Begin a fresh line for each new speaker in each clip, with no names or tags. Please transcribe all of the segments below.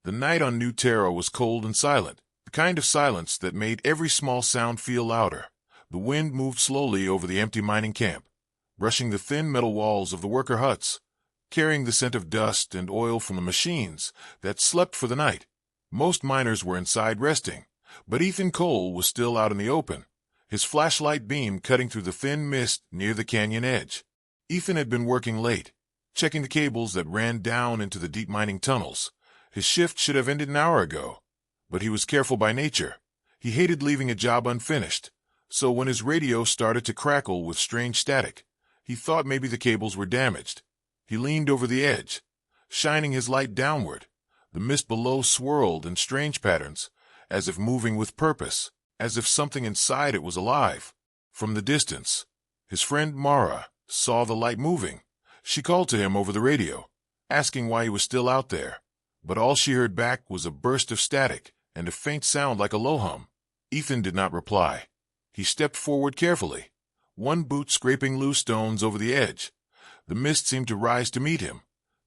The night on New Terra was cold and silent, the kind of silence that made every small sound feel louder. The wind moved slowly over the empty mining camp, brushing the thin metal walls of the worker huts, carrying the scent of dust and oil from the machines that slept for the night. Most miners were inside resting, but Ethan Cole was still out in the open, his flashlight beam cutting through the thin mist near the canyon edge. Ethan had been working late, checking the cables that ran down into the deep mining tunnels. His shift should have ended an hour ago, but he was careful by nature. He hated leaving a job unfinished, so when his radio started to crackle with strange static, he thought maybe the cables were damaged. He leaned over the edge, shining his light downward. The mist below swirled in strange patterns, as if moving with purpose, as if something inside it was alive. From the distance, his friend Mara saw the light moving. She called to him over the radio, asking why he was still out there. But all she heard back was a burst of static and a faint sound like a low hum. Ethan did not reply. He stepped forward carefully, one boot scraping loose stones over the edge. The mist seemed to rise to meet him,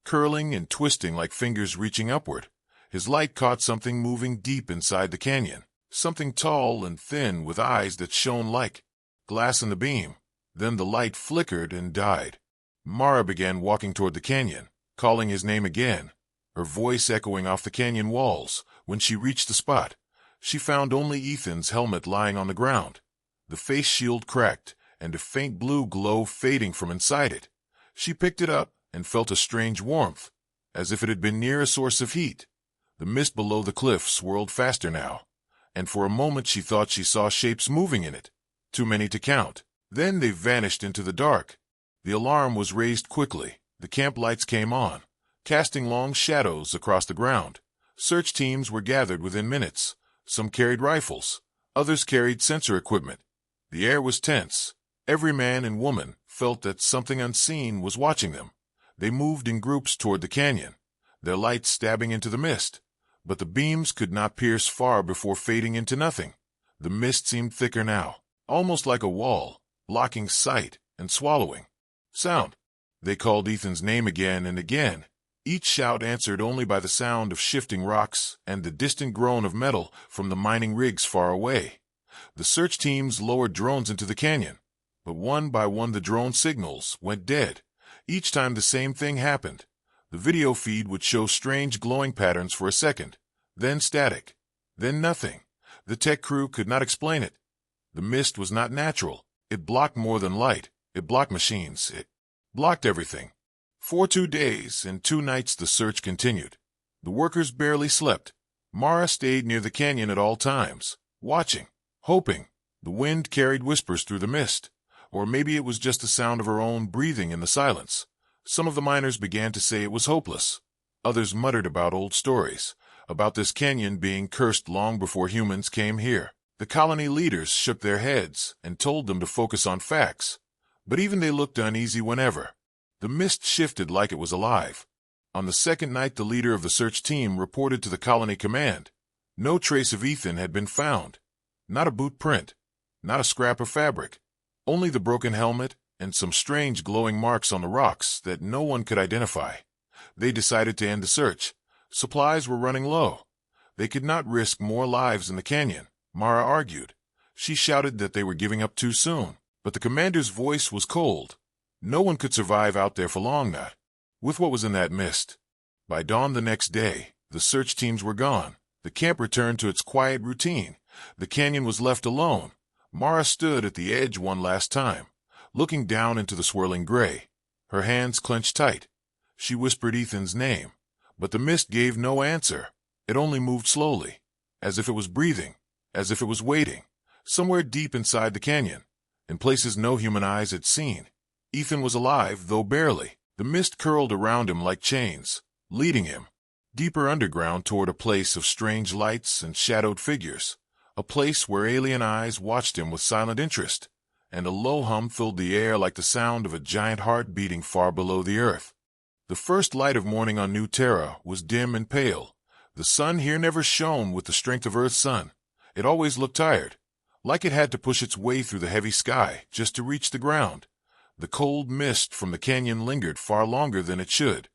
curling and twisting like fingers reaching upward. His light caught something moving deep inside the canyon, something tall and thin with eyes that shone like glass in the beam. Then the light flickered and died. Mara began walking toward the canyon, calling his name again, her voice echoing off the canyon walls. When she reached the spot, she found only Ethan's helmet lying on the ground, the face shield cracked and a faint blue glow fading from inside it. She picked it up and felt a strange warmth, as if it had been near a source of heat. The mist below the cliff swirled faster now, and for a moment she thought she saw shapes moving in it, too many to count. Then they vanished into the dark. The alarm was raised quickly. The camp lights came on, casting long shadows across the ground. Search teams were gathered within minutes. Some carried rifles, others carried sensor equipment. The air was tense. Every man and woman felt that something unseen was watching them. They moved in groups toward the canyon, their lights stabbing into the mist. But the beams could not pierce far before fading into nothing. The mist seemed thicker now, almost like a wall, blocking sight and swallowing sound. They called Ethan's name again and again, each shout answered only by the sound of shifting rocks and the distant groan of metal from the mining rigs far away. The search teams lowered drones into the canyon, but one by one the drone signals went dead. Each time the same thing happened. The video feed would show strange glowing patterns for a second, then static, then nothing. The tech crew could not explain it. The mist was not natural. It blocked more than light. It blocked machines. It blocked everything. For 2 days and 2 nights the search continued. The workers barely slept. Mara stayed near the canyon at all times, watching, hoping. The wind carried whispers through the mist, or maybe it was just the sound of her own breathing in the silence. Some of the miners began to say it was hopeless. Others muttered about old stories, about this canyon being cursed long before humans came here. The colony leaders shook their heads and told them to focus on facts, but even they looked uneasy whenever. The mist shifted like it was alive. On the second night, the leader of the search team reported to the colony command. No trace of Ethan had been found. Not a boot print, not a scrap of fabric, only the broken helmet and some strange glowing marks on the rocks that no one could identify. They decided to end the search. Supplies were running low. They could not risk more lives in the canyon, Mara argued. She shouted that they were giving up too soon, but the commander's voice was cold. No one could survive out there for long, not with what was in that mist. By dawn the next day, the search teams were gone. The camp returned to its quiet routine. The canyon was left alone. Mara stood at the edge one last time, looking down into the swirling gray. Her hands clenched tight. She whispered Ethan's name, but the mist gave no answer. It only moved slowly, as if it was breathing, as if it was waiting, somewhere deep inside the canyon, in places no human eyes had seen. Ethan was alive, though barely. The mist curled around him like chains, leading him deeper underground toward a place of strange lights and shadowed figures, a place where alien eyes watched him with silent interest, and a low hum filled the air like the sound of a giant heart beating far below the earth. The first light of morning on New Terra was dim and pale. The sun here never shone with the strength of Earth's sun. It always looked tired, like it had to push its way through the heavy sky just to reach the ground. The cold mist from the canyon lingered far longer than it should.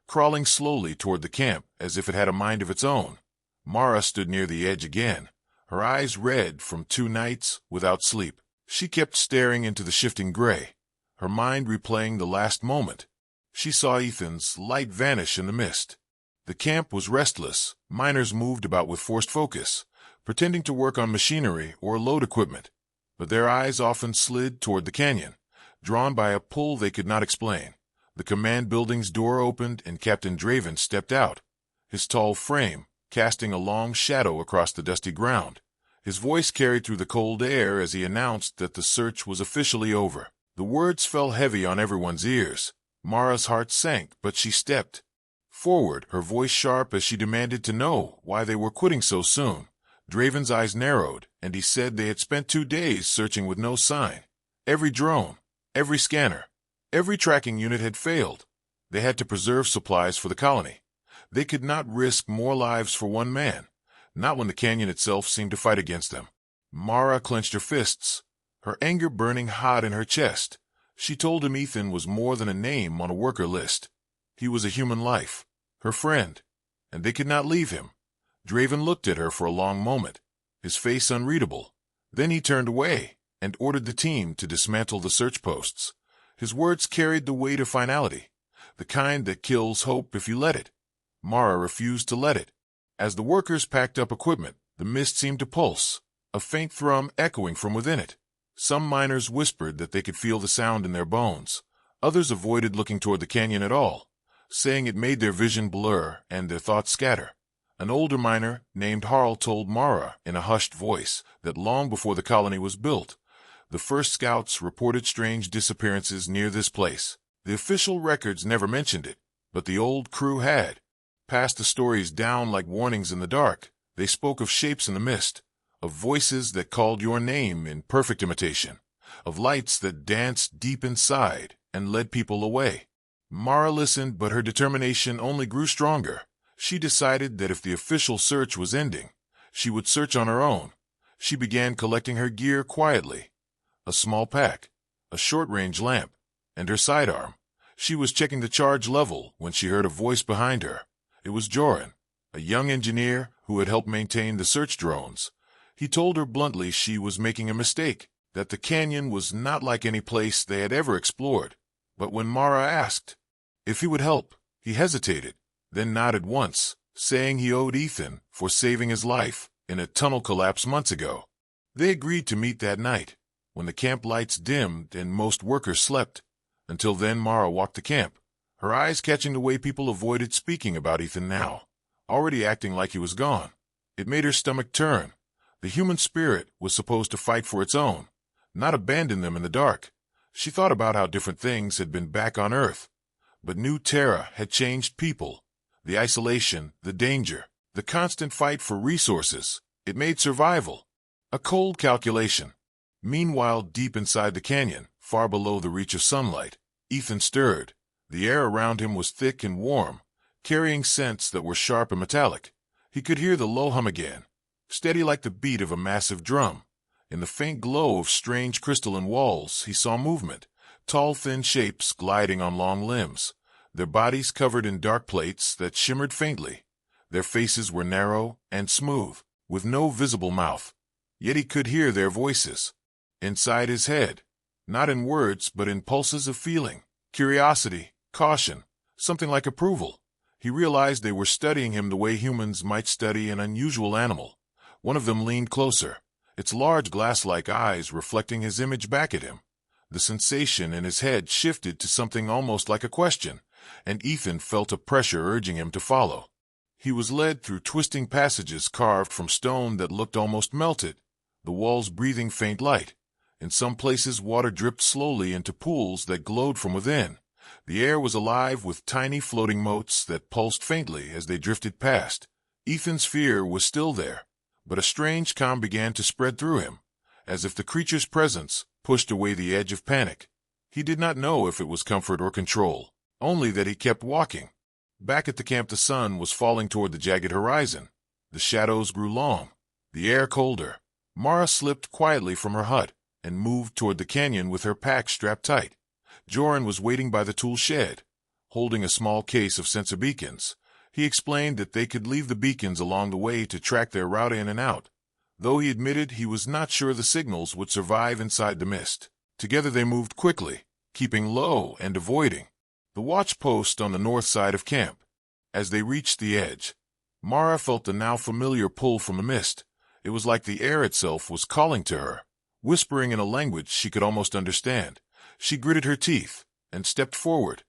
crawling slowly toward the camp as if it had a mind of its own. Mara stood near the edge again, her eyes red from 2 nights without sleep. She kept staring into the shifting gray, her mind replaying the last moment. She saw Ethan's light vanish in the mist. The camp was restless. Miners moved about with forced focus, pretending to work on machinery or load equipment, but their eyes often slid toward the canyon, drawn by a pull they could not explain. The command building's door opened and Captain Draven stepped out, his tall frame casting a long shadow across the dusty ground. His voice carried through the cold air as he announced that the search was officially over. The words fell heavy on everyone's ears. Mara's heart sank, but she stepped forward, her voice sharp as she demanded to know why they were quitting so soon. Draven's eyes narrowed, and he said they had spent 2 days searching with no sign. Every drone, every scanner, every tracking unit had failed. They had to preserve supplies for the colony. They could not risk more lives for one man, not when the canyon itself seemed to fight against them. Mara clenched her fists, her anger burning hot in her chest. She told him Ethan was more than a name on a worker list. He was a human life, her friend, and they could not leave him. Draven looked at her for a long moment, his face unreadable. Then he turned away and ordered the team to dismantle the search posts. His words carried the weight of finality, the kind that kills hope if you let it. Mara refused to let it. As the workers packed up equipment, the mist seemed to pulse, a faint thrum echoing from within it. Some miners whispered that they could feel the sound in their bones. Others avoided looking toward the canyon at all, saying it made their vision blur and their thoughts scatter. An older miner named Harl told Mara in a hushed voice that long before the colony was built, the first scouts reported strange disappearances near this place. The official records never mentioned it, but the old crew had passed the stories down like warnings in the dark. They spoke of shapes in the mist, of voices that called your name in perfect imitation, of lights that danced deep inside and led people away. Mara listened, but her determination only grew stronger. She decided that if the official search was ending, she would search on her own. She began collecting her gear quietly. A small pack, a short-range lamp, and her sidearm. She was checking the charge level when she heard a voice behind her. It was Joran, a young engineer who had helped maintain the search drones. He told her bluntly she was making a mistake, that the canyon was not like any place they had ever explored. But when Mara asked if he would help, he hesitated, then nodded once, saying he owed Ethan for saving his life in a tunnel collapse months ago. They agreed to meet that night, when the camp lights dimmed and most workers slept. Until then, Mara walked the camp, her eyes catching the way people avoided speaking about Ethan now, already acting like he was gone. It made her stomach turn. The human spirit was supposed to fight for its own, not abandon them in the dark. She thought about how different things had been back on Earth, but New Terra had changed people. The isolation, the danger, the constant fight for resources. It made survival a cold calculation. Meanwhile, deep inside the canyon, far below the reach of sunlight, Ethan stirred. The air around him was thick and warm, carrying scents that were sharp and metallic. He could hear the low hum again, steady like the beat of a massive drum. In the faint glow of strange crystalline walls, he saw movement, tall, thin shapes gliding on long limbs, their bodies covered in dark plates that shimmered faintly. Their faces were narrow and smooth, with no visible mouth. Yet he could hear their voices inside his head, not in words but in pulses of feeling, curiosity, caution, something like approval. He realized they were studying him the way humans might study an unusual animal. One of them leaned closer, its large glass-like eyes reflecting his image back at him. The sensation in his head shifted to something almost like a question, and Ethan felt a pressure urging him to follow. He was led through twisting passages carved from stone that looked almost melted, the walls breathing faint light. In some places, water dripped slowly into pools that glowed from within. The air was alive with tiny floating motes that pulsed faintly as they drifted past. Ethan's fear was still there, but a strange calm began to spread through him, as if the creature's presence pushed away the edge of panic. He did not know if it was comfort or control, only that he kept walking. Back at the camp, the sun was falling toward the jagged horizon. The shadows grew long, the air colder. Mara slipped quietly from her hut and moved toward the canyon with her pack strapped tight. Joran was waiting by the tool shed, holding a small case of sensor beacons. He explained that they could leave the beacons along the way to track their route in and out, though he admitted he was not sure the signals would survive inside the mist. Together they moved quickly, keeping low and avoiding the watch post on the north side of camp. As they reached the edge, Mara felt the now familiar pull from the mist. It was like the air itself was calling to her, whispering in a language she could almost understand. She gritted her teeth and stepped forward.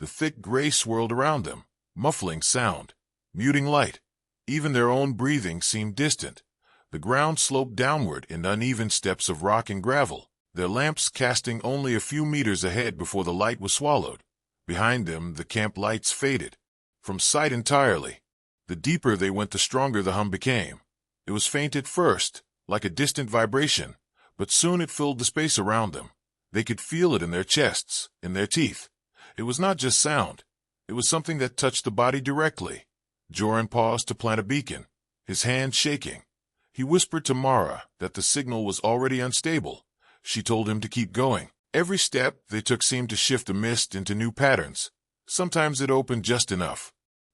The thick gray swirled around them, muffling sound, muting light. Even their own breathing seemed distant. The ground sloped downward in uneven steps of rock and gravel, their lamps casting only a few meters ahead before the light was swallowed. Behind them, the camp lights faded from sight entirely. The deeper they went, the stronger the hum became. It was faint at first, like a distant vibration, but soon it filled the space around them. They could feel it in their chests, in their teeth. It was not just sound. It was something that touched the body directly. Joran paused to plant a beacon, his hand shaking. He whispered to Mara that the signal was already unstable. She told him to keep going. Every step they took seemed to shift the mist into new patterns. Sometimes it opened just enough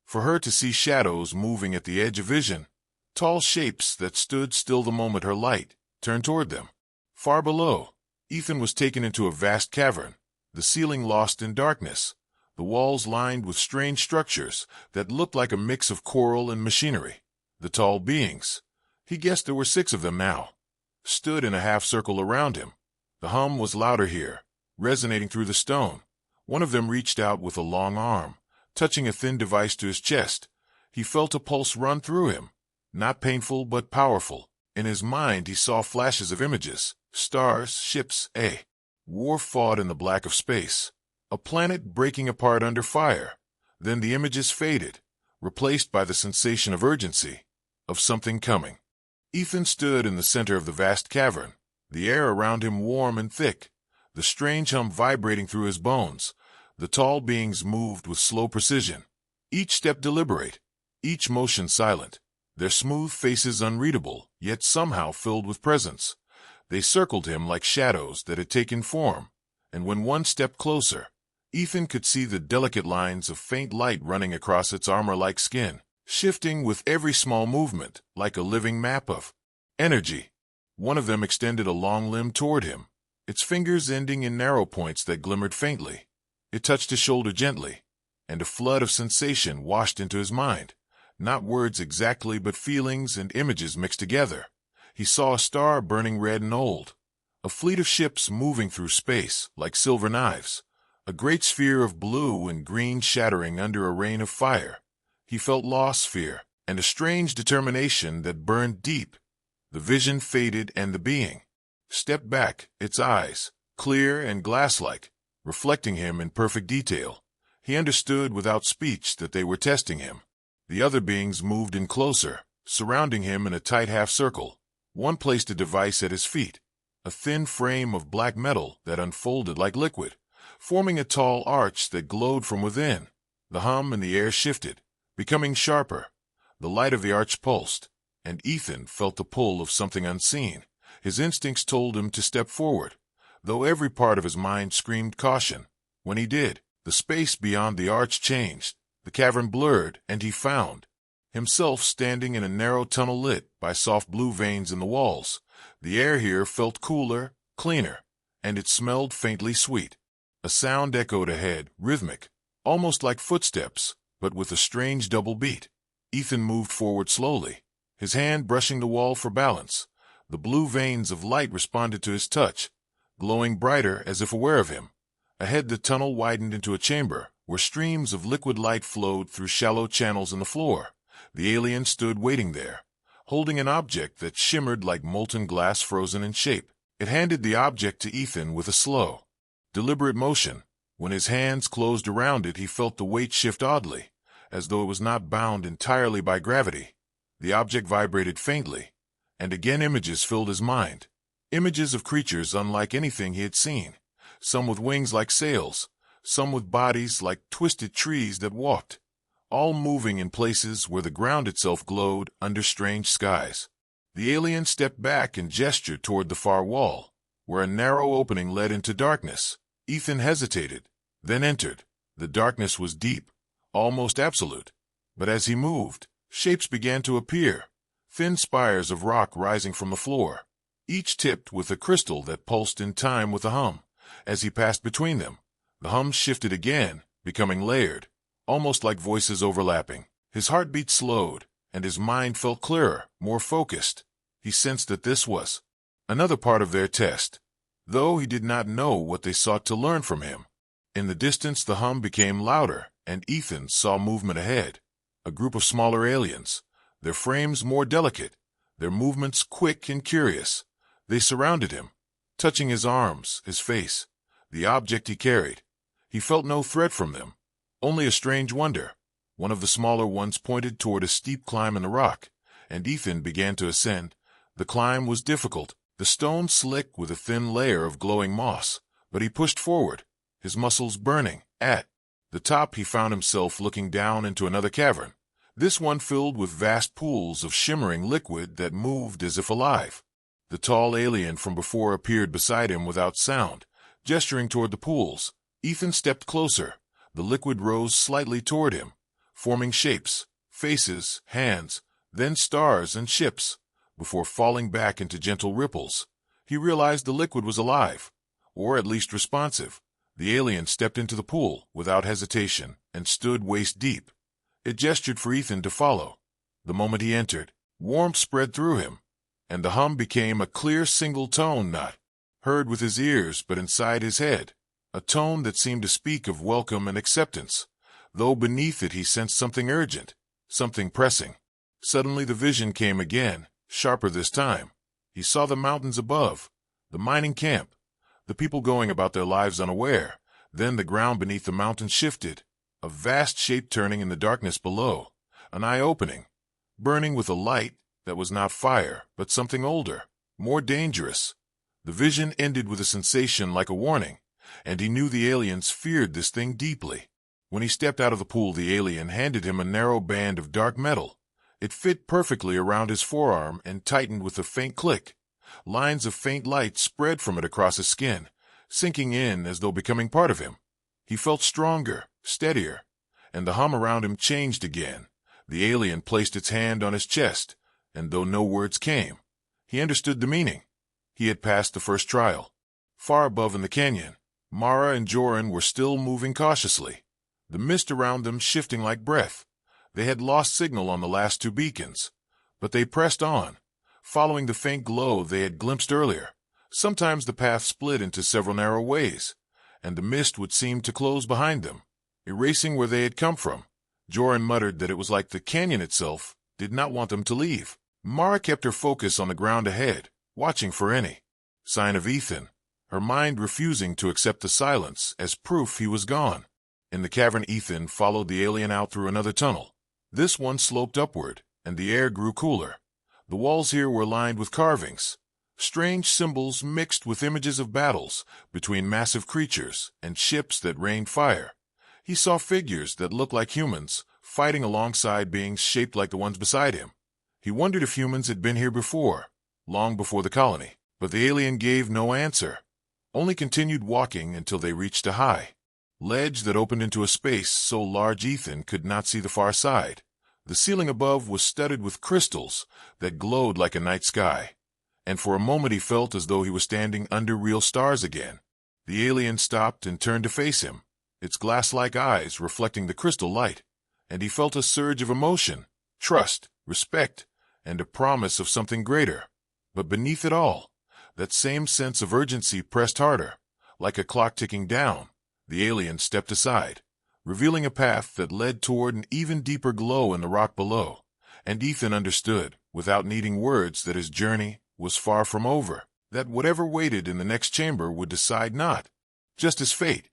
for her to see shadows moving at the edge of vision, tall shapes that stood still the moment her light turned toward them. Far below, Ethan was taken into a vast cavern, the ceiling lost in darkness, the walls lined with strange structures that looked like a mix of coral and machinery. The tall beings, he guessed there were 6 of them now, stood in a half-circle around him. The hum was louder here, resonating through the stone. One of them reached out with a long arm, touching a thin device to his chest. He felt a pulse run through him, not painful but powerful. In his mind he saw flashes of images, stars, ships, a war fought in the black of space, a planet breaking apart under fire. Then the images faded, replaced by the sensation of urgency, of something coming. Ethan stood in the center of the vast cavern, the air around him warm and thick, the strange hum vibrating through his bones. The tall beings moved with slow precision, each step deliberate, each motion silent, their smooth faces unreadable, yet somehow filled with presence. They circled him like shadows that had taken form, and when one stepped closer, Ethan could see the delicate lines of faint light running across its armor-like skin, shifting with every small movement like a living map of energy. One of them extended a long limb toward him, its fingers ending in narrow points that glimmered faintly. It touched his shoulder gently, and a flood of sensation washed into his mind. Not words exactly, but feelings and images mixed together. He saw a star burning red and old, a fleet of ships moving through space like silver knives, a great sphere of blue and green shattering under a rain of fire. He felt loss, fear, and a strange determination that burned deep. The vision faded and the being stepped back, its eyes, clear and glass-like, reflecting him in perfect detail. He understood without speech that they were testing him. The other beings moved in closer, surrounding him in a tight half-circle. One placed a device at his feet, a thin frame of black metal that unfolded like liquid, forming a tall arch that glowed from within. The hum in the air shifted, becoming sharper. The light of the arch pulsed, and Ethan felt the pull of something unseen. His instincts told him to step forward, though every part of his mind screamed caution. When he did, the space beyond the arch changed, the cavern blurred, and he found himself standing in a narrow tunnel lit by soft blue veins in the walls. The air here felt cooler, cleaner, and it smelled faintly sweet. A sound echoed ahead, rhythmic, almost like footsteps, but with a strange double beat. Ethan moved forward slowly, his hand brushing the wall for balance. The blue veins of light responded to his touch, glowing brighter as if aware of him. Ahead the tunnel widened into a chamber, where streams of liquid light flowed through shallow channels in the floor. The alien stood waiting there, holding an object that shimmered like molten glass frozen in shape. It handed the object to Ethan with a slow, deliberate motion. When his hands closed around it, he felt the weight shift oddly, as though it was not bound entirely by gravity. The object vibrated faintly, and again images filled his mind. Images of creatures unlike anything he had seen, some with wings like sails, some with bodies like twisted trees that walked, all moving in places where the ground itself glowed under strange skies. The alien stepped back and gestured toward the far wall, where a narrow opening led into darkness. Ethan hesitated, then entered. The darkness was deep, almost absolute. But as he moved, shapes began to appear, thin spires of rock rising from the floor, each tipped with a crystal that pulsed in time with a hum. As he passed between them, the hum shifted again, becoming layered, almost like voices overlapping. His heartbeat slowed, and his mind felt clearer, more focused. He sensed that this was another part of their test, though he did not know what they sought to learn from him. In the distance, the hum became louder, and Ethan saw movement ahead. A group of smaller aliens, their frames more delicate, their movements quick and curious. They surrounded him, touching his arms, his face, the object he carried. He felt no threat from them, only a strange wonder. One of the smaller ones pointed toward a steep climb in the rock, and Ethan began to ascend. The climb was difficult, the stone slick with a thin layer of glowing moss, but he pushed forward, his muscles burning. At the top, he found himself looking down into another cavern, this one filled with vast pools of shimmering liquid that moved as if alive. The tall alien from before appeared beside him without sound, gesturing toward the pools. Ethan stepped closer. The liquid rose slightly toward him, forming shapes, faces, hands, then stars and ships, before falling back into gentle ripples. He realized the liquid was alive, or at least responsive. The alien stepped into the pool without hesitation and stood waist deep. It gestured for Ethan to follow. The moment he entered, warmth spread through him, and the hum became a clear single tone, not heard with his ears but inside his head, a tone that seemed to speak of welcome and acceptance, though beneath it he sensed something urgent, something pressing. Suddenly the vision came again, sharper this time. He saw the mountains above, the mining camp, the people going about their lives unaware. Then the ground beneath the mountain shifted, a vast shape turning in the darkness below, an eye opening, burning with a light that was not fire, but something older, more dangerous. The vision ended with a sensation like a warning, and he knew the aliens feared this thing deeply. When he stepped out of the pool, the alien handed him a narrow band of dark metal. It fit perfectly around his forearm and tightened with a faint click. Lines of faint light spread from it across his skin, sinking in as though becoming part of him. He felt stronger, steadier, and the hum around him changed again. The alien placed its hand on his chest, and though no words came, he understood the meaning. He had passed the first trial. Far above in the canyon, Mara and Joran were still moving cautiously, the mist around them shifting like breath. They had lost signal on the last two beacons, but they pressed on, following the faint glow they had glimpsed earlier. Sometimes the path split into several narrow ways, and the mist would seem to close behind them, erasing where they had come from. Joran muttered that it was like the canyon itself did not want them to leave. Mara kept her focus on the ground ahead, watching for any sign of Ethan, her mind refusing to accept the silence as proof he was gone. In the cavern, Ethan followed the alien out through another tunnel. This one sloped upward, and the air grew cooler. The walls here were lined with carvings, strange symbols mixed with images of battles between massive creatures and ships that rained fire. He saw figures that looked like humans, fighting alongside beings shaped like the ones beside him. He wondered if humans had been here before, long before the colony. But the alien gave no answer, only continued walking until they reached a high ledge that opened into a space so large Ethan could not see the far side. The ceiling above was studded with crystals that glowed like a night sky, and for a moment he felt as though he was standing under real stars again. The alien stopped and turned to face him, its glass-like eyes reflecting the crystal light, and he felt a surge of emotion, trust, respect, and a promise of something greater. But beneath it all, that same sense of urgency pressed harder, like a clock ticking down. The alien stepped aside, revealing a path that led toward an even deeper glow in the rock below, and Ethan understood, without needing words, that his journey was far from over, that whatever waited in the next chamber would decide not just his fate,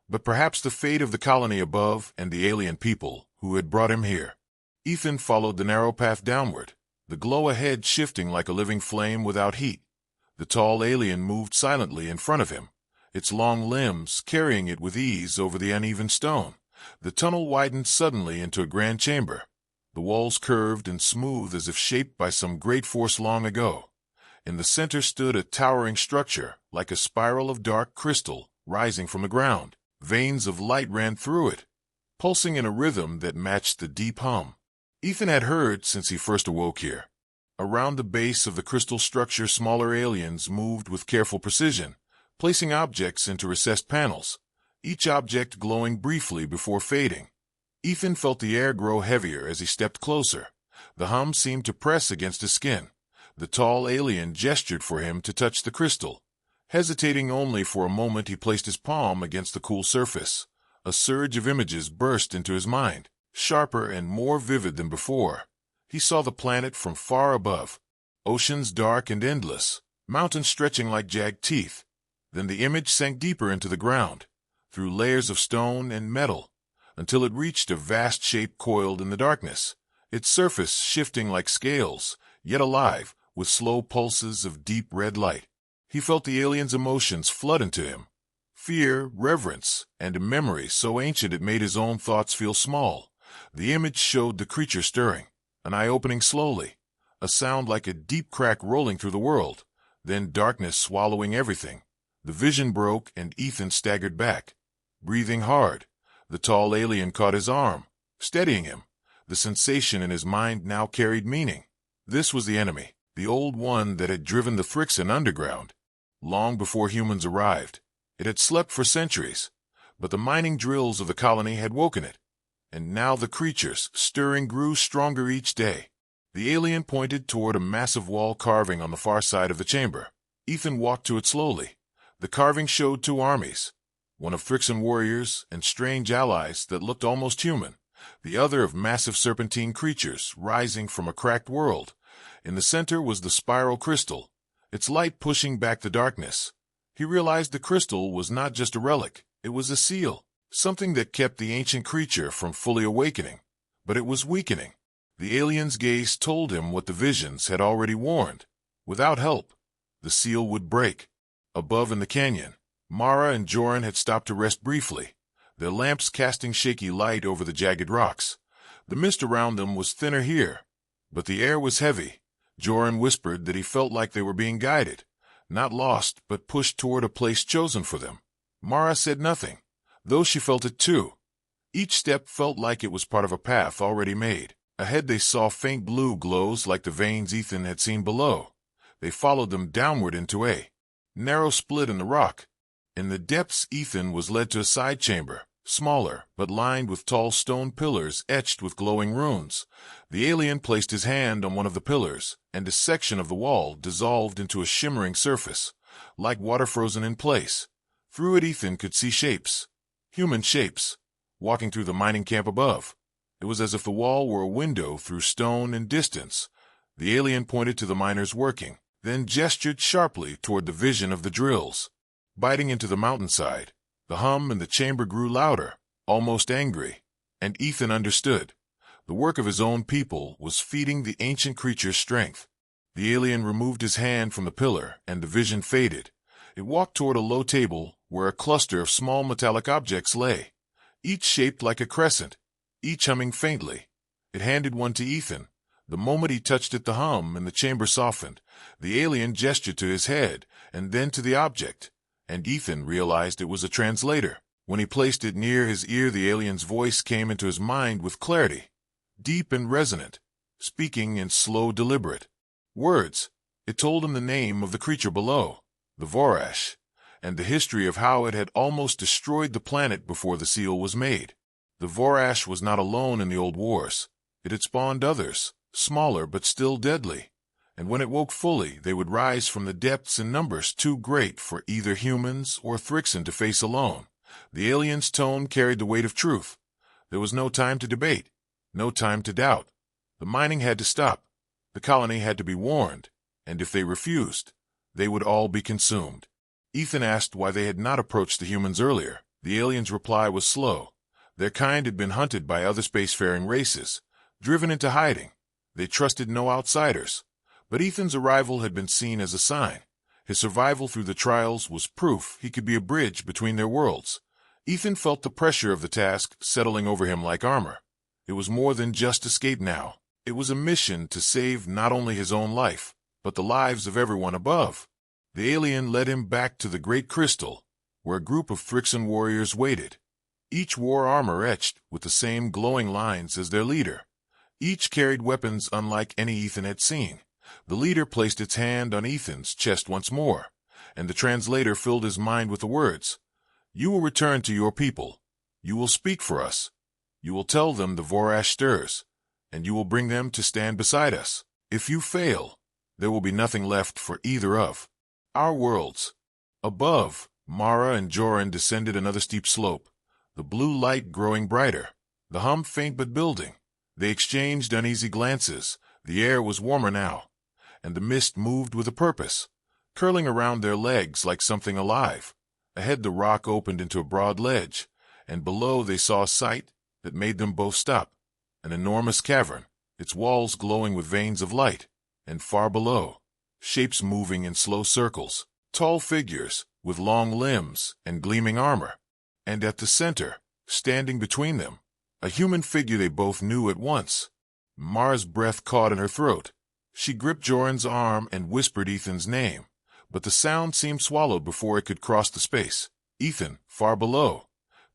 but perhaps the fate of the colony above and the alien people who had brought him here. Ethan followed the narrow path downward, the glow ahead shifting like a living flame without heat. The tall alien moved silently in front of him, its long limbs carrying it with ease over the uneven stone. The tunnel widened suddenly into a grand chamber. The walls curved and smooth as if shaped by some great force long ago. In the center stood a towering structure, like a spiral of dark crystal rising from the ground. Veins of light ran through it, pulsing in a rhythm that matched the deep hum Ethan had heard since he first awoke here. Around the base of the crystal structure, smaller aliens moved with careful precision, placing objects into recessed panels, each object glowing briefly before fading. Ethan felt the air grow heavier as he stepped closer. The hum seemed to press against his skin. The tall alien gestured for him to touch the crystal. Hesitating only for a moment, he placed his palm against the cool surface. A surge of images burst into his mind, sharper and more vivid than before. He saw the planet from far above, oceans dark and endless, mountains stretching like jagged teeth. Then the image sank deeper into the ground, through layers of stone and metal, until it reached a vast shape coiled in the darkness, its surface shifting like scales, yet alive, with slow pulses of deep red light. He felt the alien's emotions flood into him. Fear, reverence, and a memory so ancient it made his own thoughts feel small. The image showed the creature stirring, an eye opening slowly, a sound like a deep crack rolling through the world, then darkness swallowing everything. The vision broke and Ethan staggered back, breathing hard. The tall alien caught his arm, steadying him. The sensation in his mind now carried meaning. This was the enemy, the old one that had driven the Thrixan underground. Long before humans arrived, it had slept for centuries, but the mining drills of the colony had woken it. And now the creatures, stirring, grew stronger each day. The alien pointed toward a massive wall carving on the far side of the chamber. Ethan walked to it slowly. The carving showed two armies, one of Thrixan warriors and strange allies that looked almost human, the other of massive serpentine creatures rising from a cracked world. In the center was the spiral crystal, its light pushing back the darkness. He realized the crystal was not just a relic, it was a seal, something that kept the ancient creature from fully awakening. But it was weakening. The alien's gaze told him what the visions had already warned. Without help, the seal would break. Above in the canyon, Mara and Joran had stopped to rest briefly, their lamps casting shaky light over the jagged rocks. The mist around them was thinner here, but the air was heavy. Joran whispered that he felt like they were being guided, not lost, but pushed toward a place chosen for them. Mara said nothing, though she felt it too. Each step felt like it was part of a path already made. Ahead they saw faint blue glows like the veins Ethan had seen below. They followed them downward into a narrow split in the rock. In the depths, Ethan was led to a side chamber, smaller, but lined with tall stone pillars etched with glowing runes. The alien placed his hand on one of the pillars, and a section of the wall dissolved into a shimmering surface, like water frozen in place. Through it Ethan could see shapes, human shapes, walking through the mining camp above. It was as if the wall were a window through stone and distance. The alien pointed to the miners working, then gestured sharply toward the vision of the drills. Biting into the mountainside, the hum in the chamber grew louder, almost angry, and Ethan understood. The work of his own people was feeding the ancient creature's strength. The alien removed his hand from the pillar, and the vision faded. It walked toward a low table where a cluster of small metallic objects lay, each shaped like a crescent, each humming faintly. It handed one to Ethan. The moment he touched it, the hum in the chamber softened. The alien gestured to his head, and then to the object, and Ethan realized it was a translator. When he placed it near his ear, the alien's voice came into his mind with clarity, deep and resonant, speaking in slow, deliberate words. It told him the name of the creature below, the Vorash, and the history of how it had almost destroyed the planet before the seal was made. The Vorash was not alone in the old wars. It had spawned others, smaller but still deadly, and when it woke fully, they would rise from the depths in numbers too great for either humans or Thrixan to face alone. The alien's tone carried the weight of truth. There was no time to debate, no time to doubt. The mining had to stop. The colony had to be warned, and if they refused, they would all be consumed. Ethan asked why they had not approached the humans earlier. The alien's reply was slow. Their kind had been hunted by other spacefaring races, driven into hiding. They trusted no outsiders. But Ethan's arrival had been seen as a sign. His survival through the trials was proof he could be a bridge between their worlds. Ethan felt the pressure of the task settling over him like armor. It was more than just escape now. It was a mission to save not only his own life, but the lives of everyone above. The alien led him back to the great crystal, where a group of Thrixan warriors waited, each wore armor etched with the same glowing lines as their leader. Each carried weapons unlike any Ethan had seen. The leader placed its hand on Ethan's chest once more, and the translator filled his mind with the words, "You will return to your people. You will speak for us. You will tell them the Vorash stirs, and you will bring them to stand beside us. If you fail, there will be nothing left for either of our worlds." Above, Mara and Joran descended another steep slope, the blue light growing brighter, the hum faint but building. They exchanged uneasy glances. The air was warmer now, and the mist moved with a purpose, curling around their legs like something alive. Ahead the rock opened into a broad ledge, and below they saw a sight that made them both stop. An enormous cavern, its walls glowing with veins of light, and far below, shapes moving in slow circles, tall figures with long limbs and gleaming armor. And at the center, standing between them, a human figure they both knew at once. Mara's breath caught in her throat. She gripped Joran's arm and whispered Ethan's name, but the sound seemed swallowed before it could cross the space. Ethan, far below,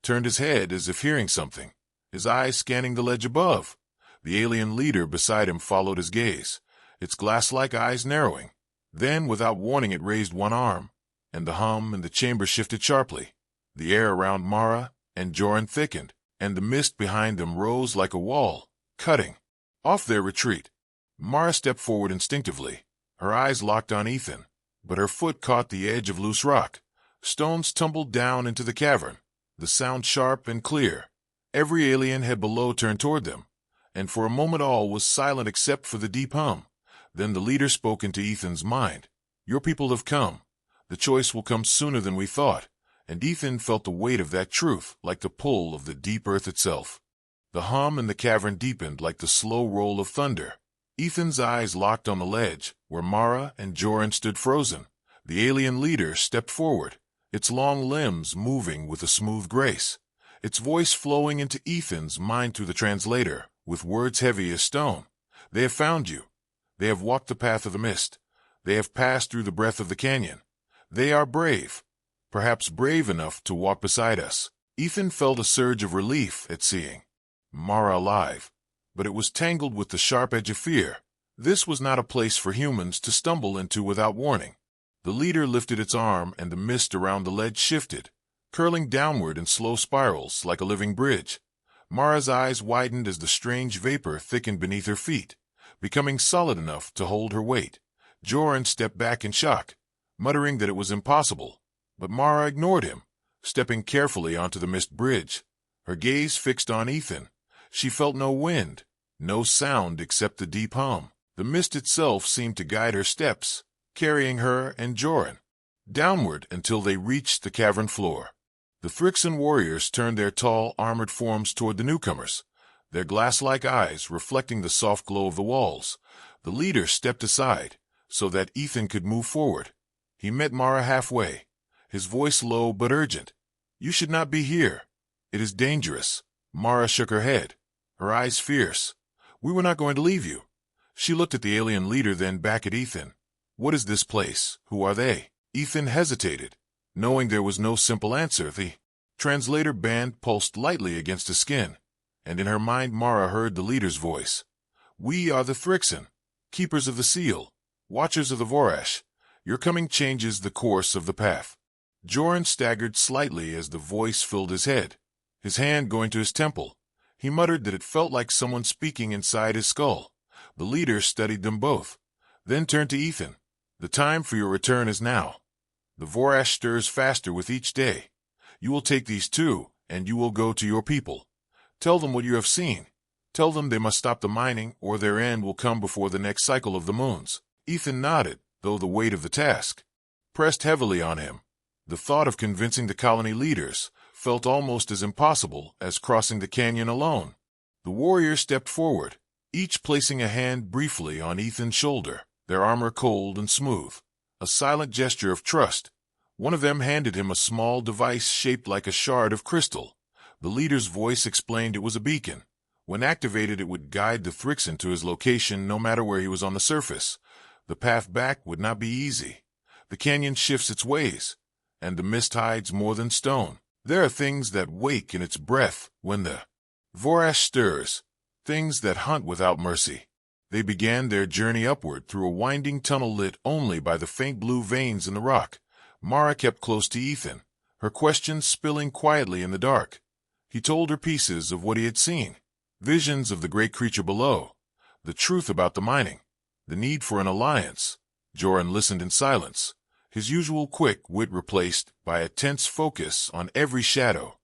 turned his head as if hearing something, his eyes scanning the ledge above. The alien leader beside him followed his gaze, its glass-like eyes narrowing. Then, without warning, it raised one arm, and the hum in the chamber shifted sharply. The air around Mara and Joran thickened, and the mist behind them rose like a wall, cutting off their retreat. Mara stepped forward instinctively, her eyes locked on Ethan, but her foot caught the edge of loose rock. Stones tumbled down into the cavern, the sound sharp and clear. Every alien head below turned toward them, and for a moment all was silent except for the deep hum. Then the leader spoke into Ethan's mind. "Your people have come. The choice will come sooner than we thought." And Ethan felt the weight of that truth like the pull of the deep earth itself. The hum in the cavern deepened like the slow roll of thunder. Ethan's eyes locked on the ledge, where Mara and Joran stood frozen. The alien leader stepped forward, its long limbs moving with a smooth grace, its voice flowing into Ethan's mind through the translator, with words heavy as stone. "They have found you. They have walked the path of the mist. They have passed through the breath of the canyon. They are brave. Perhaps brave enough to walk beside us." Ethan felt a surge of relief at seeing Mara alive, but it was tangled with the sharp edge of fear. This was not a place for humans to stumble into without warning. The leader lifted its arm, and the mist around the ledge shifted, curling downward in slow spirals like a living bridge. Mara's eyes widened as the strange vapor thickened beneath her feet, becoming solid enough to hold her weight. Joran stepped back in shock, muttering that it was impossible. But Mara ignored him, stepping carefully onto the mist bridge, her gaze fixed on Ethan. She felt no wind, no sound except the deep hum. The mist itself seemed to guide her steps, carrying her and Joran downward until they reached the cavern floor. The Thrixan warriors turned their tall, armored forms toward the newcomers, their glass-like eyes reflecting the soft glow of the walls. The leader stepped aside so that Ethan could move forward. He met Mara halfway, his voice low but urgent. "You should not be here. It is dangerous." Mara shook her head, her eyes fierce. "We were not going to leave you." She looked at the alien leader, then back at Ethan. "What is this place? Who are they?" Ethan hesitated, knowing there was no simple answer. The translator band pulsed lightly against his skin, and in her mind Mara heard the leader's voice. "We are the Thrixan, keepers of the seal, watchers of the Vorash. Your coming changes the course of the path." Joran staggered slightly as the voice filled his head, his hand going to his temple. He muttered that it felt like someone speaking inside his skull. The leader studied them both, then turned to Ethan. "The time for your return is now. The Vorash stirs faster with each day. You will take these two, and you will go to your people. Tell them what you have seen. Tell them they must stop the mining, or their end will come before the next cycle of the moons." Ethan nodded, though the weight of the task pressed heavily on him. The thought of convincing the colony leaders felt almost as impossible as crossing the canyon alone. The warriors stepped forward, each placing a hand briefly on Ethan's shoulder, their armor cold and smooth, a silent gesture of trust. One of them handed him a small device shaped like a shard of crystal. The leader's voice explained it was a beacon. When activated, it would guide the Thrixan to his location no matter where he was on the surface. The path back would not be easy. The canyon shifts its ways, and the mist hides more than stone. There are things that wake in its breath when the Vorash stirs, things that hunt without mercy. They began their journey upward through a winding tunnel lit only by the faint blue veins in the rock. Mara kept close to Ethan, her questions spilling quietly in the dark. He told her pieces of what he had seen, visions of the great creature below, the truth about the mining, the need for an alliance. Joran listened in silence, his usual quick wit replaced by a tense focus on every shadow.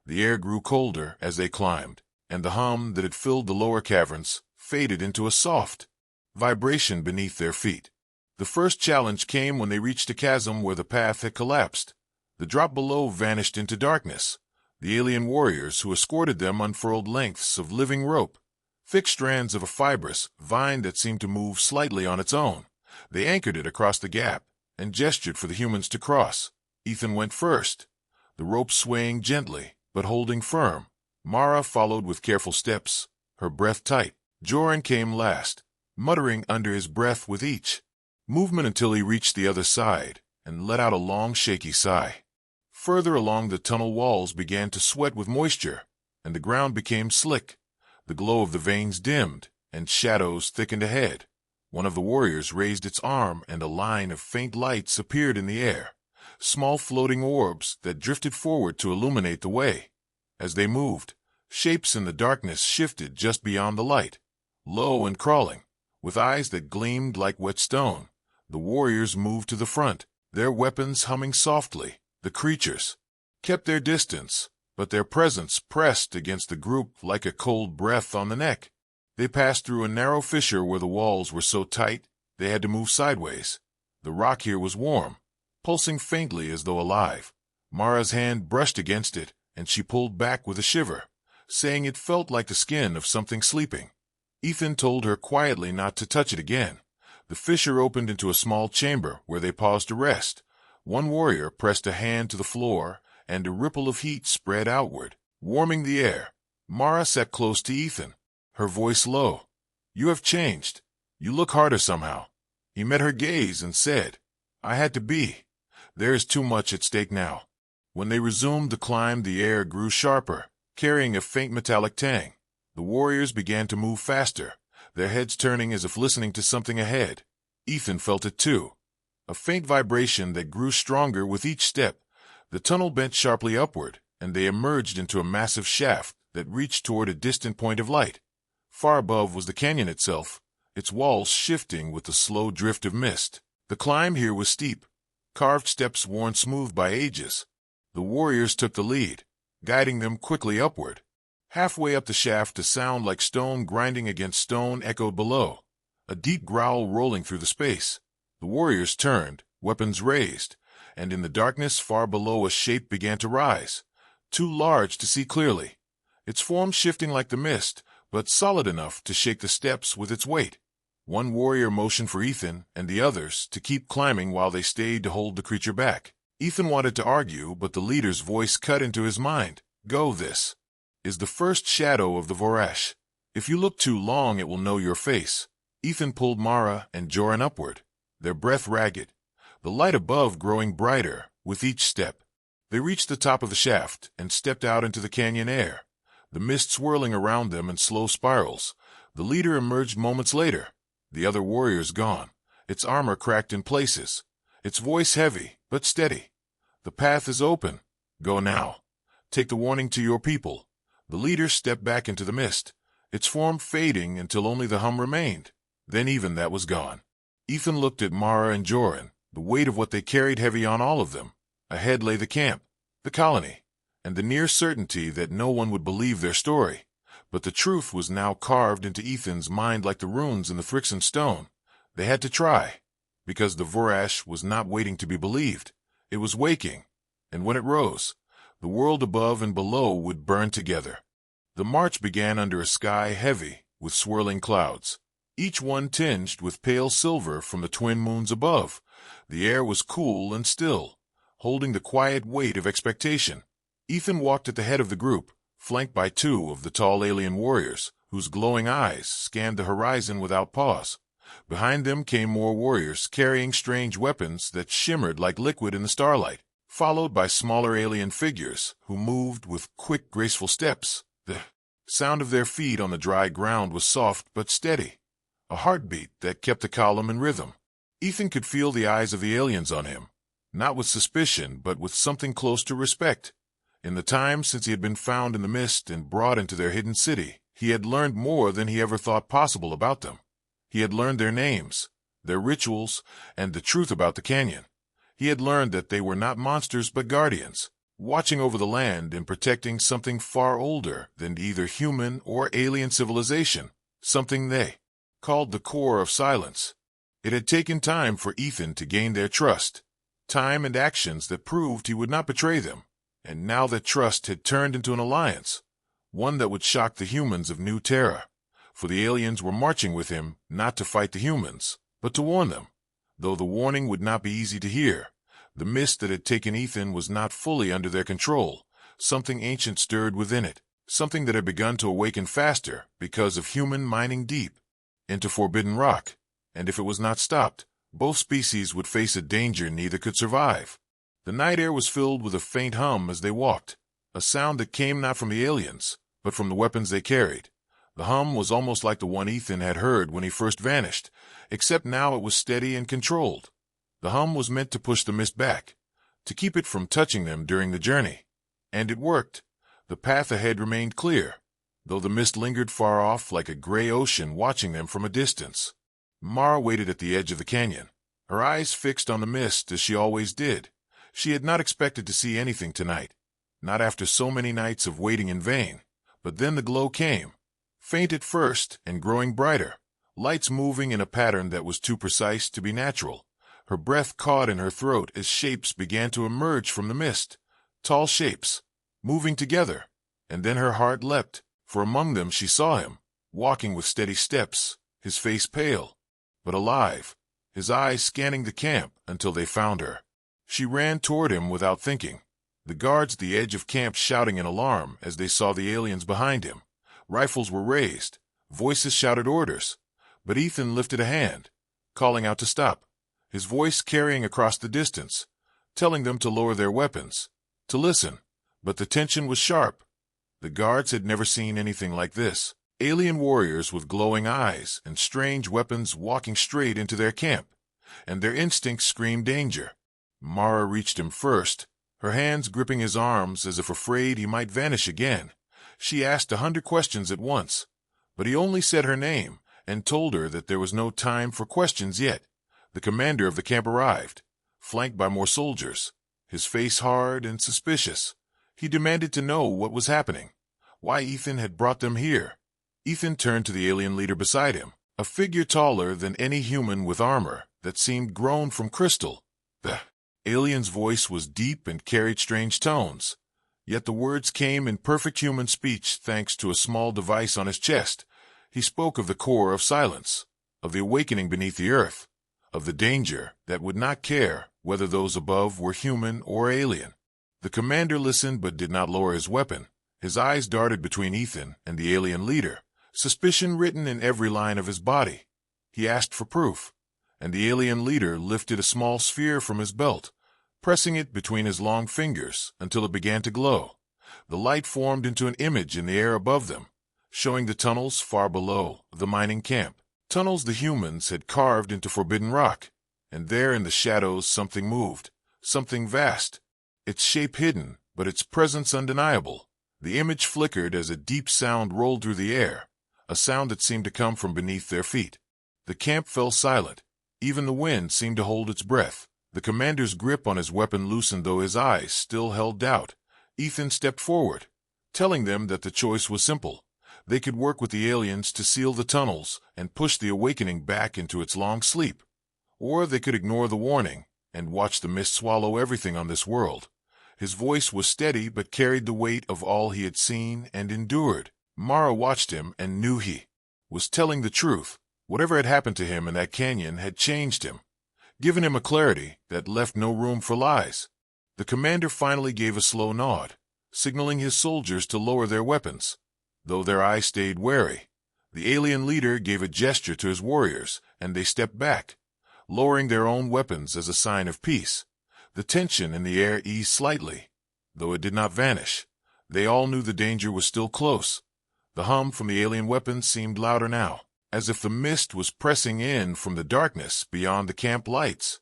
The air grew colder as they climbed, and the hum that had filled the lower caverns faded into a soft vibration beneath their feet. The first challenge came when they reached a chasm where the path had collapsed. The drop below vanished into darkness. The alien warriors who escorted them unfurled lengths of living rope, thick strands of a fibrous vine that seemed to move slightly on its own. They anchored it across the gap and gestured for the humans to cross. Ethan went first, the rope swaying gently but holding firm. Mara followed with careful steps, her breath tight. Joran came last, muttering under his breath with each movement until he reached the other side and let out a long, shaky sigh. Further along, the tunnel walls began to sweat with moisture, and the ground became slick. The glow of the veins dimmed, and shadows thickened ahead. One of the warriors raised its arm, and a line of faint lights appeared in the air, small floating orbs that drifted forward to illuminate the way. As they moved, shapes in the darkness shifted just beyond the light, low and crawling, with eyes that gleamed like wet stone. The warriors moved to the front, their weapons humming softly. The creatures kept their distance, but their presence pressed against the group like a cold breath on the neck. They passed through a narrow fissure where the walls were so tight they had to move sideways. The rock here was warm, pulsing faintly as though alive. Mara's hand brushed against it, and she pulled back with a shiver, saying it felt like the skin of something sleeping. Ethan told her quietly not to touch it again. The fissure opened into a small chamber where they paused to rest. One warrior pressed a hand to the floor, and a ripple of heat spread outward, warming the air. Mara sat close to Ethan, her voice low. "You have changed. You look harder somehow." He met her gaze and said, "I had to be. There is too much at stake now." When they resumed the climb, the air grew sharper, carrying a faint metallic tang. The warriors began to move faster, their heads turning as if listening to something ahead. Ethan felt it too, a faint vibration that grew stronger with each step. The tunnel bent sharply upward, and they emerged into a massive shaft that reached toward a distant point of light. Far above was the canyon itself, its walls shifting with the slow drift of mist. The climb here was steep, carved steps worn smooth by ages. The warriors took the lead, guiding them quickly upward. Halfway up the shaft, a sound like stone grinding against stone echoed below, a deep growl rolling through the space. The warriors turned, weapons raised, and in the darkness far below a shape began to rise, too large to see clearly, its form shifting like the mist, but solid enough to shake the steps with its weight. One warrior motioned for Ethan and the others to keep climbing while they stayed to hold the creature back. Ethan wanted to argue, but the leader's voice cut into his mind. "Go, this is the first shadow of the Vorash. If you look too long, it will know your face." Ethan pulled Mara and Joran upward, their breath ragged, the light above growing brighter with each step. They reached the top of the shaft and stepped out into the canyon air, the mist swirling around them in slow spirals. The leader emerged moments later, the other warriors gone, its armor cracked in places, its voice heavy but steady. "The path is open. Go now. Take the warning to your people." The leader stepped back into the mist, its form fading until only the hum remained. Then even that was gone. Ethan looked at Mara and Joran, the weight of what they carried heavy on all of them. Ahead lay the camp, the colony, and the near certainty that no one would believe their story. But the truth was now carved into Ethan's mind like the runes in the Phyrexian stone. They had to try, because the Vorash was not waiting to be believed. It was waking, and when it rose, the world above and below would burn together. The march began under a sky heavy with swirling clouds, each one tinged with pale silver from the twin moons above. The air was cool and still, holding the quiet weight of expectation. Ethan walked at the head of the group, flanked by two of the tall alien warriors, whose glowing eyes scanned the horizon without pause. Behind them came more warriors carrying strange weapons that shimmered like liquid in the starlight. followed by smaller alien figures who moved with quick, graceful steps. The sound of their feet on the dry ground was soft but steady, a heartbeat that kept the column in rhythm. Ethan could feel the eyes of the aliens on him, not with suspicion but with something close to respect. In the time since he had been found in the mist and brought into their hidden city, he had learned more than he ever thought possible about them. He had learned their names, their rituals, and the truth about the canyon. He had learned that they were not monsters but guardians, watching over the land and protecting something far older than either human or alien civilization, something they called the core of silence. It had taken time for Ethan to gain their trust, time and actions that proved he would not betray them, and now that trust had turned into an alliance, one that would shock the humans of New Terra, for the aliens were marching with him not to fight the humans, but to warn them. Though the warning would not be easy to hear, the mist that had taken Ethan was not fully under their control. Something ancient stirred within it, something that had begun to awaken faster because of human mining deep into forbidden rock, and if it was not stopped, both species would face a danger neither could survive. The night air was filled with a faint hum as they walked, a sound that came not from the aliens, but from the weapons they carried. The hum was almost like the one Ethan had heard when he first vanished, except now it was steady and controlled. The hum was meant to push the mist back, to keep it from touching them during the journey. And it worked. The path ahead remained clear, though the mist lingered far off like a gray ocean watching them from a distance. Mara waited at the edge of the canyon, her eyes fixed on the mist as she always did. She had not expected to see anything tonight, not after so many nights of waiting in vain. But then the glow came, faint at first and growing brighter, lights moving in a pattern that was too precise to be natural. Her breath caught in her throat as shapes began to emerge from the mist, tall shapes, moving together, and then her heart leapt, for among them she saw him, walking with steady steps, his face pale, but alive, his eyes scanning the camp until they found her. She ran toward him without thinking, the guards at the edge of camp shouting in alarm as they saw the aliens behind him. Rifles were raised, voices shouted orders, but Ethan lifted a hand, calling out to stop, his voice carrying across the distance, telling them to lower their weapons, to listen. But the tension was sharp. The guards had never seen anything like this. Alien warriors with glowing eyes and strange weapons walking straight into their camp, and their instincts screamed danger. Mara reached him first, her hands gripping his arms as if afraid he might vanish again. She asked 100 questions at once, but he only said her name and told her that there was no time for questions yet. The commander of the camp arrived, flanked by more soldiers, his face hard and suspicious. He demanded to know what was happening, why Ethan had brought them here. Ethan turned to the alien leader beside him, a figure taller than any human with armor that seemed grown from crystal. The alien's voice was deep and carried strange tones, yet the words came in perfect human speech thanks to a small device on his chest. He spoke of the core of silence, of the awakening beneath the earth, of the danger that would not care whether those above were human or alien. The commander listened but did not lower his weapon. His eyes darted between Ethan and the alien leader, suspicion written in every line of his body. He asked for proof, and the alien leader lifted a small sphere from his belt, pressing it between his long fingers until it began to glow. The light formed into an image in the air above them, showing the tunnels far below the mining camp, tunnels the humans had carved into forbidden rock. And there in the shadows something moved, something vast, its shape hidden, but its presence undeniable. The image flickered as a deep sound rolled through the air, a sound that seemed to come from beneath their feet. The camp fell silent. Even the wind seemed to hold its breath. The commander's grip on his weapon loosened, though his eyes still held doubt. Ethan stepped forward, telling them that the choice was simple. They could work with the aliens to seal the tunnels and push the awakening back into its long sleep, or they could ignore the warning and watch the mist swallow everything on this world. His voice was steady but carried the weight of all he had seen and endured. Mara watched him and knew he was telling the truth. Whatever had happened to him in that canyon had changed him, given him a clarity that left no room for lies. The commander finally gave a slow nod, signaling his soldiers to lower their weapons, though their eyes stayed wary. The alien leader gave a gesture to his warriors, and they stepped back, lowering their own weapons as a sign of peace. The tension in the air eased slightly, though it did not vanish. They all knew the danger was still close. The hum from the alien weapons seemed louder now, as if the mist was pressing in from the darkness beyond the camp lights.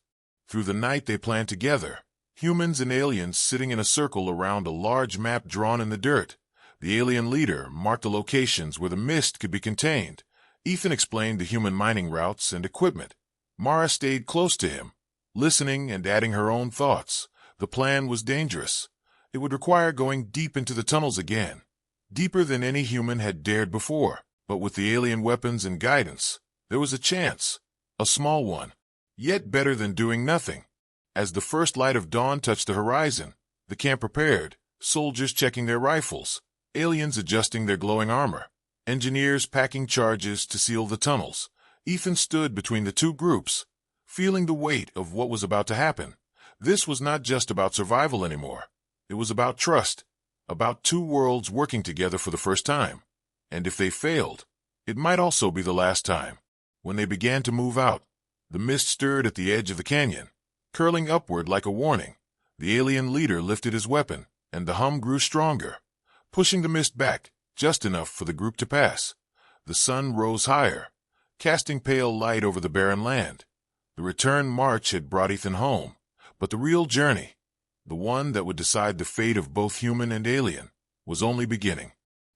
Through the night they planned together, humans and aliens sitting in a circle around a large map drawn in the dirt. The alien leader marked the locations where the mist could be contained. Ethan explained the human mining routes and equipment. Mara stayed close to him, listening and adding her own thoughts. The plan was dangerous. It would require going deep into the tunnels again, deeper than any human had dared before. But with the alien weapons and guidance, there was a chance, a small one, yet better than doing nothing. As the first light of dawn touched the horizon, the camp prepared, soldiers checking their rifles, aliens adjusting their glowing armor, engineers packing charges to seal the tunnels. Ethan stood between the two groups, feeling the weight of what was about to happen. This was not just about survival anymore. It was about trust, about two worlds working together for the first time. And if they failed, it might also be the last time. When they began to move out, the mist stirred at the edge of the canyon, curling upward like a warning. The alien leader lifted his weapon, and the hum grew stronger, pushing the mist back just enough for the group to pass. The sun rose higher, casting pale light over the barren land. The return march had brought Ethan home, but the real journey, the one that would decide the fate of both human and alien, was only beginning.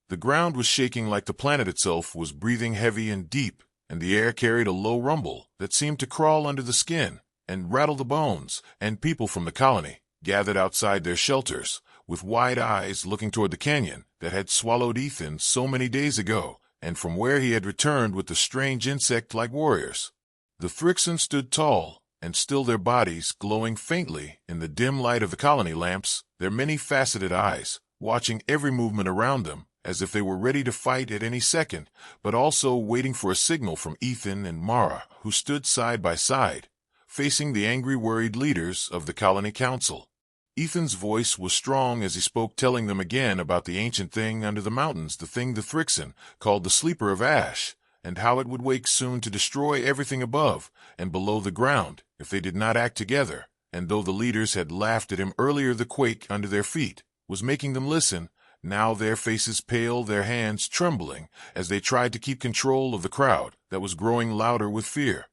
The ground was shaking like the planet itself was breathing heavy and deep, and the air carried a low rumble that seemed to crawl under the skin and rattle the bones, and people from the colony gathered outside their shelters, with wide eyes looking toward the canyon that had swallowed Ethan so many days ago, and from where he had returned with the strange insect-like warriors. The Thrixan stood tall, and still, their bodies glowing faintly in the dim light of the colony lamps, their many-faceted eyes watching every movement around them, as if they were ready to fight at any second, but also waiting for a signal from Ethan and Mara, who stood side by side, facing the angry, worried leaders of the colony council. Ethan's voice was strong as he spoke, telling them again about the ancient thing under the mountains, the thing the Thrixan called the Sleeper of Ash, and how it would wake soon to destroy everything above and below the ground if they did not act together. And though the leaders had laughed at him earlier, the quake under their feet was making them listen. Now their faces pale, their hands trembling, as they tried to keep control of the crowd that was growing louder with fear.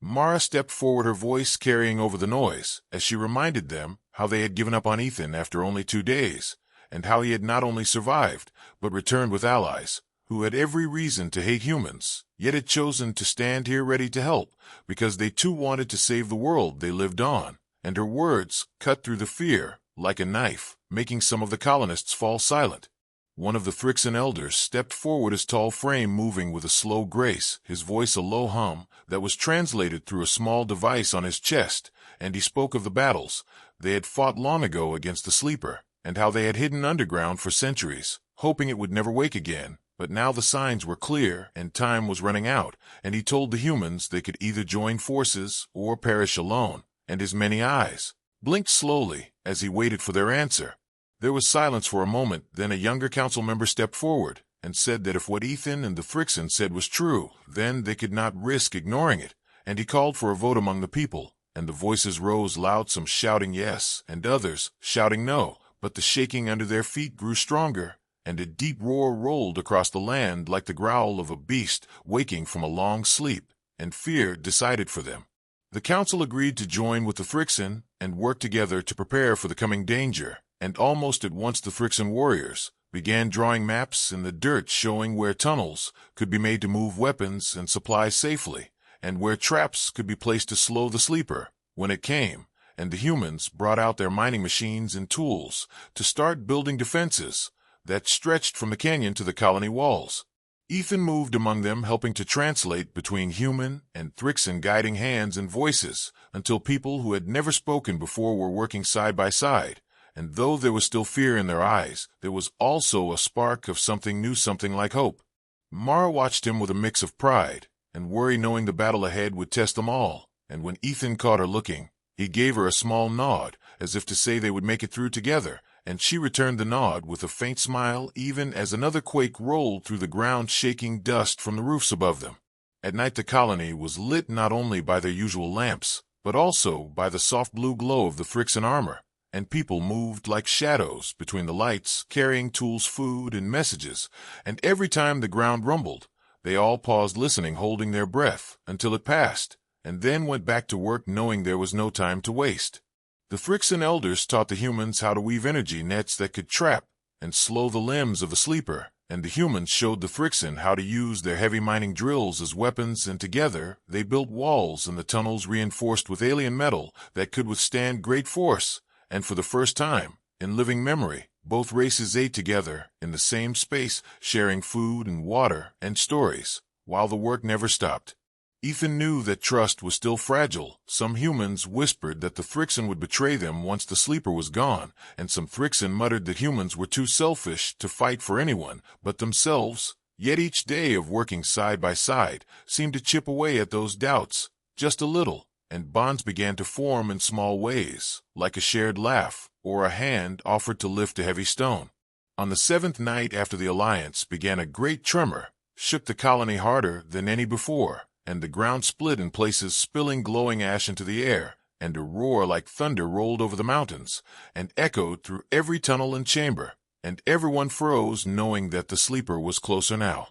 Mara stepped forward, her voice carrying over the noise, as she reminded them how they had given up on Ethan after only 2 days, and how he had not only survived, but returned with allies, who had every reason to hate humans, yet had chosen to stand here ready to help, because they too wanted to save the world they lived on. And her words cut through the fear like a knife, making some of the colonists fall silent. One of the Thrixan elders stepped forward, his tall frame moving with a slow grace, his voice a low hum that was translated through a small device on his chest, and he spoke of the battles they had fought long ago against the Sleeper, and how they had hidden underground for centuries, hoping it would never wake again. But now the signs were clear, and time was running out, and he told the humans they could either join forces or perish alone, and his many eyes blinked slowly as he waited for their answer. There was silence for a moment, then a younger council member stepped forward and said that if what Ethan and the Thrixan said was true, then they could not risk ignoring it, and he called for a vote among the people, and the voices rose loud, some shouting yes and others shouting no, but the shaking under their feet grew stronger, and a deep roar rolled across the land like the growl of a beast waking from a long sleep, and fear decided for them. The council agreed to join with the Thrixan and work together to prepare for the coming danger, and almost at once the Thrixan warriors began drawing maps in the dirt showing where tunnels could be made to move weapons and supplies safely, and where traps could be placed to slow the Sleeper when it came, and the humans brought out their mining machines and tools to start building defenses that stretched from the canyon to the colony walls. Ethan moved among them, helping to translate between human and Thrixan, guiding hands and voices, until people who had never spoken before were working side by side. And though there was still fear in their eyes, there was also a spark of something new, something like hope. Mara watched him with a mix of pride and worry, knowing the battle ahead would test them all, and when Ethan caught her looking, he gave her a small nod, as if to say they would make it through together, and she returned the nod with a faint smile, even as another quake rolled through the ground, shaking dust from the roofs above them. At night the colony was lit not only by their usual lamps, but also by the soft blue glow of the Thrixan armor, and people moved like shadows between the lights, carrying tools, food, and messages, and every time the ground rumbled, they all paused listening, holding their breath, until it passed, and then went back to work knowing there was no time to waste. The Thrixan elders taught the humans how to weave energy nets that could trap and slow the limbs of the sleeper, and the humans showed the Thrixan how to use their heavy mining drills as weapons, and together they built walls and the tunnels reinforced with alien metal that could withstand great force, and for the first time, in living memory, both races ate together in the same space, sharing food and water and stories, while the work never stopped. Ethan knew that trust was still fragile. Some humans whispered that the Thrixan would betray them once the sleeper was gone, and some Thrixan muttered that humans were too selfish to fight for anyone but themselves. Yet each day of working side by side seemed to chip away at those doubts, just a little, and bonds began to form in small ways, like a shared laugh or a hand offered to lift a heavy stone. On the 7th night after the alliance began, a great tremor shook the colony harder than any before, and the ground split in places, spilling glowing ash into the air, and a roar like thunder rolled over the mountains, and echoed through every tunnel and chamber, and everyone froze, knowing that the sleeper was closer now.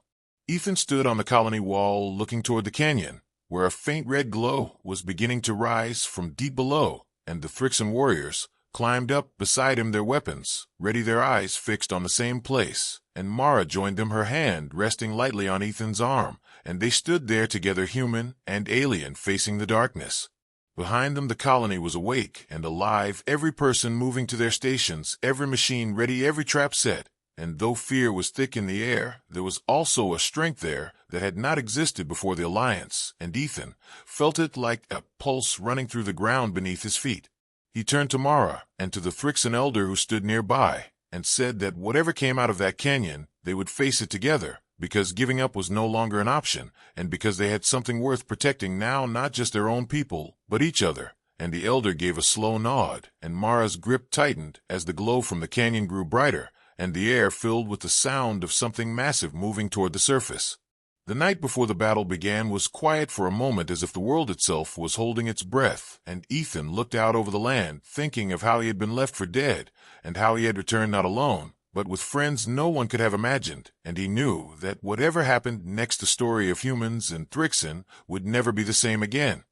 Ethan stood on the colony wall, looking toward the canyon, where a faint red glow was beginning to rise from deep below, and the Thrixan warriors climbed up beside him, their weapons ready, their eyes fixed on the same place, and Mara joined them, her hand resting lightly on Ethan's arm, and they stood there together, human and alien, facing the darkness. Behind them the colony was awake and alive, every person moving to their stations, every machine ready, every trap set, and though fear was thick in the air, there was also a strength there that had not existed before the alliance, and Ethan felt it like a pulse running through the ground beneath his feet. He turned to Mara and to the Thrixan elder who stood nearby, and said that whatever came out of that canyon, they would face it together, because giving up was no longer an option, and because they had something worth protecting now, not just their own people, but each other. And the elder gave a slow nod, and Mara's grip tightened as the glow from the canyon grew brighter, and the air filled with the sound of something massive moving toward the surface. The night before the battle began was quiet for a moment, as if the world itself was holding its breath, and Ethan looked out over the land, thinking of how he had been left for dead, and how he had returned not alone, but with friends no one could have imagined, and he knew that whatever happened next, the story of humans and Thrixan would never be the same again.